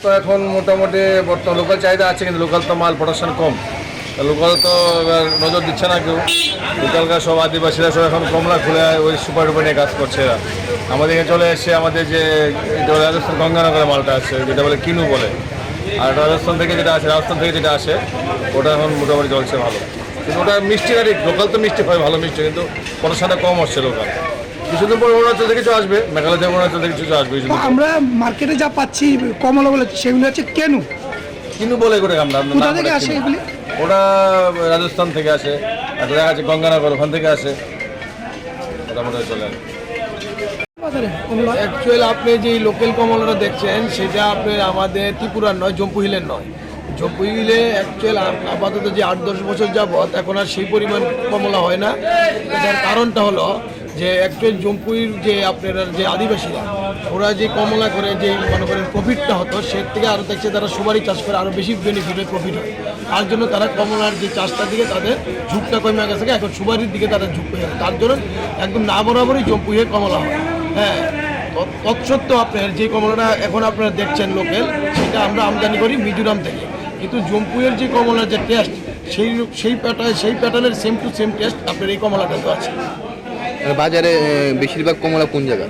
তো এখন মোটামুটি বর্তমান লোকাল চাহিদা আছে, কিন্তু লোকাল তো মাল প্রোডাকশন কম। লোকাল তো এবার নজর দিচ্ছে না কেউ। লোকালকার সব আদিবাসীরা সব এখন কমলা খুলে ওই সুপার ডুপার নিয়ে কাজ করছে। এরা আমাদের এখানে চলে এসছে, আমাদের যে রাজস্থান গঙ্গানগরের মালটা আছে যেটা বলে কিনু বলে, আর রাজস্থান থেকে যেটা আসে, রাজস্থান থেকে যেটা আসে ওটা এখন মোটামুটি চলছে ভালো। কিন্তু ওটা মিষ্টি গাড়ি, লোকাল তো মিষ্টি হয়, ভালো মিষ্টি, কিন্তু প্রোডাকশনটা কম হচ্ছে লোকাল। কিছুদিন পর অরুণাচল থেকে কিছু আসবে, মেঘালয় থেকে অরুণাচল থেকে কিছু আসবে। আমরা মার্কেটে যা পাচ্ছি কমলা বলে সেগুলো হচ্ছে কেন কিনু বলে করে আমরা কোথা থেকে আসে এগুলি? ওটা রাজস্থান থেকে আসে, আর দেখা যাচ্ছে গঙ্গানগর ওখান থেকে আসে, ওটা মোটামুটি চলে আসে। অ্যাকচুয়ালি আপনি যে লোকাল কমলাটা দেখছেন সেটা আপনার আমাদের ত্রিপুরার নয়, জম্পু হিলের নয়। জম্পু হিলে অ্যাকচুয়াল আপাতত যে 8-10 বছর যাবৎ এখন আর সেই পরিমাণ কমলা হয় না। এটার কারণটা হলো যে অ্যাকচুয়াল জম্পুইর যে আপনার যে আদিবাসীরা ওরা যে কমলা করে যে মনে করেন প্রফিটটা হতো, সে থেকে আরও দেখছে তারা সুপারি চাষ করে আরও বেশি বেনিফিট হয়, প্রফিট হয়। তার জন্য তারা কমলার যে চাষটার দিকে তাদের ঝুঁকটা কমে গেছে, এখন সুপারির দিকে তারা ঝুঁক হয়ে গেছে। তার জন্য একদম না বরাবরই জম্পুইয়ে কমলা হয়। হ্যাঁ, তৎসত্ত্বেও আপনার যে কমলাটা এখন আপনারা দেখছেন লোকাল, সেটা আমরা আমদানি করি মিজোরাম থেকে। কিন্তু জম্পুইয়ের যে কমলার যে টেস্ট সেই প্যাটার্নের সেম টু সেম টেস্ট আপনার এই কমলাটাতে আছে। বাজারে বেশিরভাগ কমলা কোন জায়গা?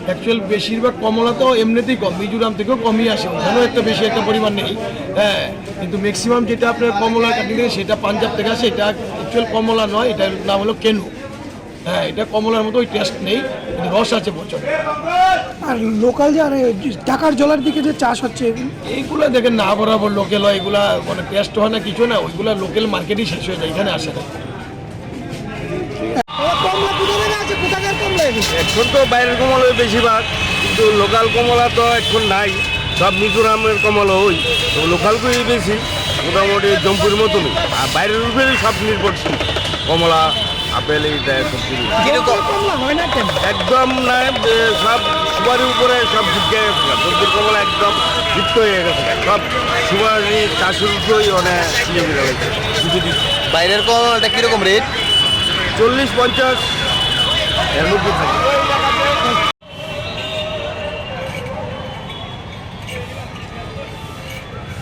অ্যাকচুয়াল বেশিরভাগ কমলা তো এমনিতেই কম, মিজোরাম থেকেও কমই আসে, ওখানেও একটা বেশি একটা পরিমাণ নেই। হ্যাঁ, কিন্তু ম্যাক্সিমাম যেটা আপনার কমলা কাটি থেকে সেটা পাঞ্জাব থেকে আসে। এটা অ্যাকচুয়াল কমলা নয়, এটার নাম হলো কেনু। হ্যাঁ, এটা কমলার মতো ওই টেস্ট নেই, কিন্তু রস আছে প্রচুর। আর লোকাল যে আর টাকার জলার দিকে যে চাষ হচ্ছে এইগুলো দেখেন না বরাবর লোকাল হয়, এগুলা মানে টেস্ট হয় না কিছু না, ওইগুলো লোকাল মার্কেটই শেষ হয়ে যায়, এখানে আসে না। এখন তো বাইরের কমলা বেশিরভাগ, কিন্তু লোকাল কমলা তো এখন নাই, সব মিজোরামের কমলা ওই লোকাল করে বেশি, মোটামুটি জম্পুর মতনই। আর বাইরের উপরেই সব নির্ভরশীল, কমলা আপেল এইটা সব কিছু একদম নাই, সব সুপারির উপরে সব ঝুঁকে গেছে। জম্পুর কমলা একদম যুক্ত হয়ে গেছে, সব সুপারি চাষের উপরেই অনেক ইয়ে রয়েছে। বাইরের কমলাটা কীরকম রেট? 40-50 এর মধ্যে থাকে।